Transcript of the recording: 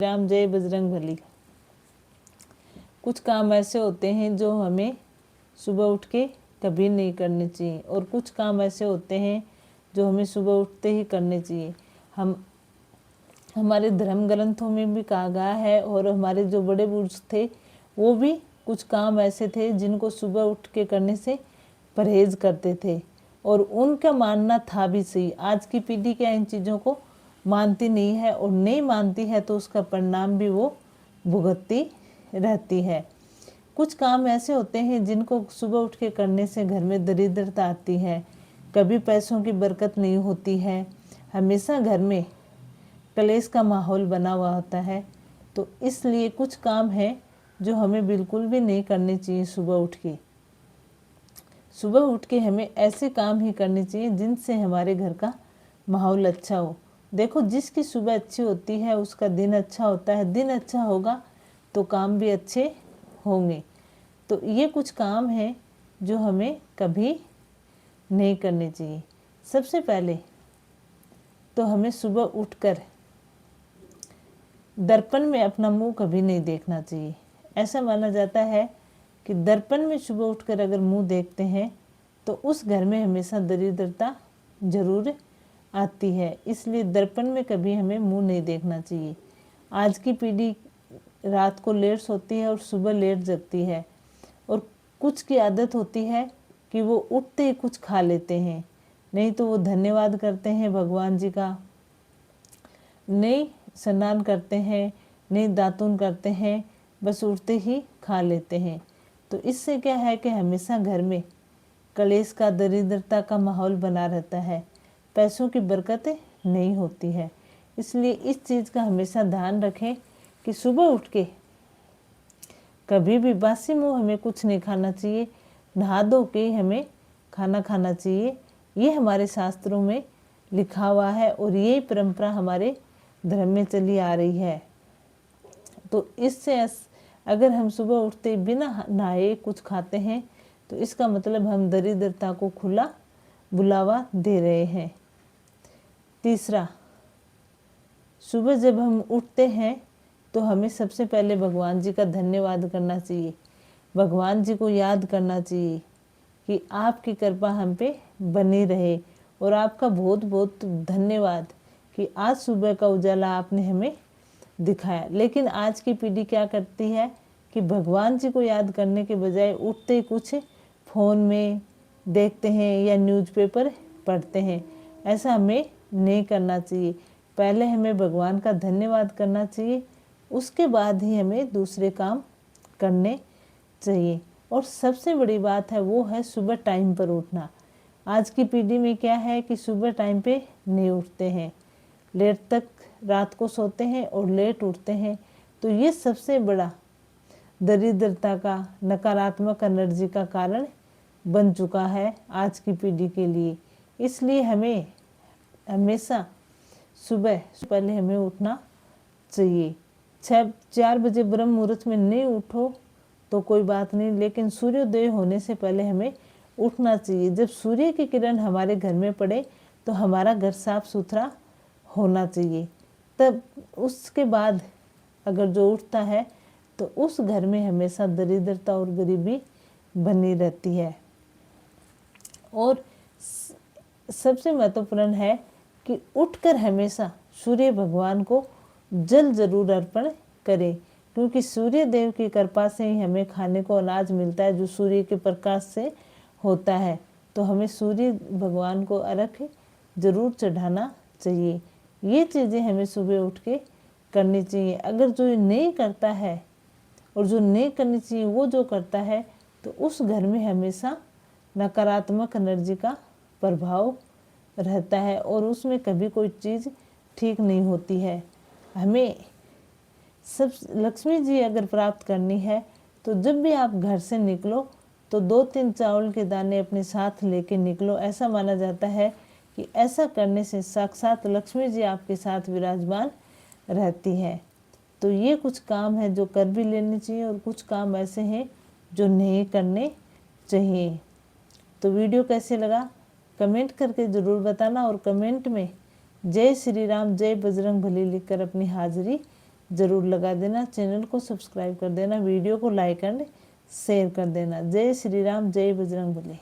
राम जय बजरंग बली। कुछ काम ऐसे होते हैं जो हमें सुबह उठ के कभी नहीं करने चाहिए, और कुछ काम ऐसे होते हैं जो हमें सुबह उठते ही करने चाहिए। हमारे धर्म ग्रंथों में भी कहा गया है, और हमारे जो बड़े बुजुर्ग थे वो भी कुछ काम ऐसे थे जिनको सुबह उठ के करने से परहेज करते थे, और उनका मानना था भी सही। आज की पीढ़ी क्या इन चीज़ों को मानती नहीं है, और नहीं मानती है तो उसका परिणाम भी वो भुगतती रहती है। कुछ काम ऐसे होते हैं जिनको सुबह उठ के करने से घर में दरिद्रता आती है, कभी पैसों की बरकत नहीं होती है, हमेशा घर में कलेश का माहौल बना हुआ होता है। तो इसलिए कुछ काम है जो हमें बिल्कुल भी नहीं करने चाहिए। सुबह उठ के हमें ऐसे काम ही करने चाहिए जिनसे हमारे घर का माहौल अच्छा हो। देखो, जिसकी सुबह अच्छी होती है उसका दिन अच्छा होता है, दिन अच्छा होगा तो काम भी अच्छे होंगे। तो ये कुछ काम हैं जो हमें कभी नहीं करने चाहिए। सबसे पहले तो हमें सुबह उठकर दर्पण में अपना मुंह कभी नहीं देखना चाहिए। ऐसा माना जाता है कि दर्पण में सुबह उठकर अगर मुंह देखते हैं तो उस घर में हमेशा दरिद्रता जरूर आती है। इसलिए दर्पण में कभी हमें मुंह नहीं देखना चाहिए। आज की पीढ़ी रात को लेट सोती है और सुबह लेट जगती है, और कुछ की आदत होती है कि वो उठते ही कुछ खा लेते हैं, नहीं तो वो धन्यवाद करते हैं भगवान जी का, नहीं स्नान करते हैं, नहीं दातुन करते हैं, बस उठते ही खा लेते हैं। तो इससे क्या है कि हमेशा घर में कलेश का, दरिद्रता का माहौल बना रहता है, पैसों की बरकत नहीं होती है। इसलिए इस चीज़ का हमेशा ध्यान रखें कि सुबह उठ के कभी भी बासी मुंह हमें कुछ नहीं खाना चाहिए, नहा धो के हमें खाना खाना चाहिए। ये हमारे शास्त्रों में लिखा हुआ है, और ये परंपरा हमारे धर्म में चली आ रही है। तो इससे अगर हम सुबह उठते बिना नहाए कुछ खाते हैं तो इसका मतलब हम दरिद्रता को खुला बुलावा दे रहे हैं। तीसरा, सुबह जब हम उठते हैं तो हमें सबसे पहले भगवान जी का धन्यवाद करना चाहिए। भगवान जी को याद करना चाहिए कि आपकी कृपा हम पे बनी रहे, और आपका बहुत बहुत धन्यवाद कि आज सुबह का उजाला आपने हमें दिखाया। लेकिन आज की पीढ़ी क्या करती है कि भगवान जी को याद करने के बजाय उठते ही कुछ फ़ोन में देखते हैं या न्यूज़पेपर पढ़ते हैं। ऐसा हमें नहीं करना चाहिए। पहले हमें भगवान का धन्यवाद करना चाहिए, उसके बाद ही हमें दूसरे काम करने चाहिए। और सबसे बड़ी बात है वो है सुबह टाइम पर उठना। आज की पीढ़ी में क्या है कि सुबह टाइम पे नहीं उठते हैं, लेट तक रात को सोते हैं और लेट उठते हैं। तो ये सबसे बड़ा दरिद्रता का, नकारात्मक एनर्जी का कारण बन चुका है आज की पीढ़ी के लिए। इसलिए हमें हमेशा सुबह पहले हमें उठना चाहिए। 4 बजे ब्रह्म मुहूर्त में नहीं उठो तो कोई बात नहीं, लेकिन सूर्योदय होने से पहले हमें उठना चाहिए। जब सूर्य की किरण हमारे घर में पड़े तो हमारा घर साफ सुथरा होना चाहिए। तब उसके बाद अगर जो उठता है तो उस घर में हमेशा दरिद्रता और गरीबी बनी रहती है। और सबसे महत्वपूर्ण है कि उठकर हमेशा सूर्य भगवान को जल जरूर अर्पण करें, क्योंकि सूर्य देव की कृपा से ही हमें खाने को अनाज मिलता है जो सूर्य के प्रकाश से होता है। तो हमें सूर्य भगवान को अर्घ्य जरूर चढ़ाना चाहिए। ये चीज़ें हमें सुबह उठ के करनी चाहिए। अगर जो नहीं करता है और जो नहीं करनी चाहिए वो जो करता है तो उस घर में हमेशा नकारात्मक एनर्जी का प्रभाव रहता है, और उसमें कभी कोई चीज़ ठीक नहीं होती है। हमें सब लक्ष्मी जी अगर प्राप्त करनी है तो जब भी आप घर से निकलो तो 2-3 चावल के दाने अपने साथ लेके निकलो। ऐसा माना जाता है कि ऐसा करने से साक्षात लक्ष्मी जी आपके साथ विराजमान रहती है। तो ये कुछ काम है जो कर भी लेने चाहिए, और कुछ काम ऐसे हैं जो नहीं करने चाहिए। तो वीडियो कैसे लगा कमेंट करके ज़रूर बताना, और कमेंट में जय श्री राम जय बजरंग बली लिखकर अपनी हाजिरी ज़रूर लगा देना, चैनल को सब्सक्राइब कर देना, वीडियो को लाइक एंड शेयर कर देना। जय श्री राम, जय बजरंग बली।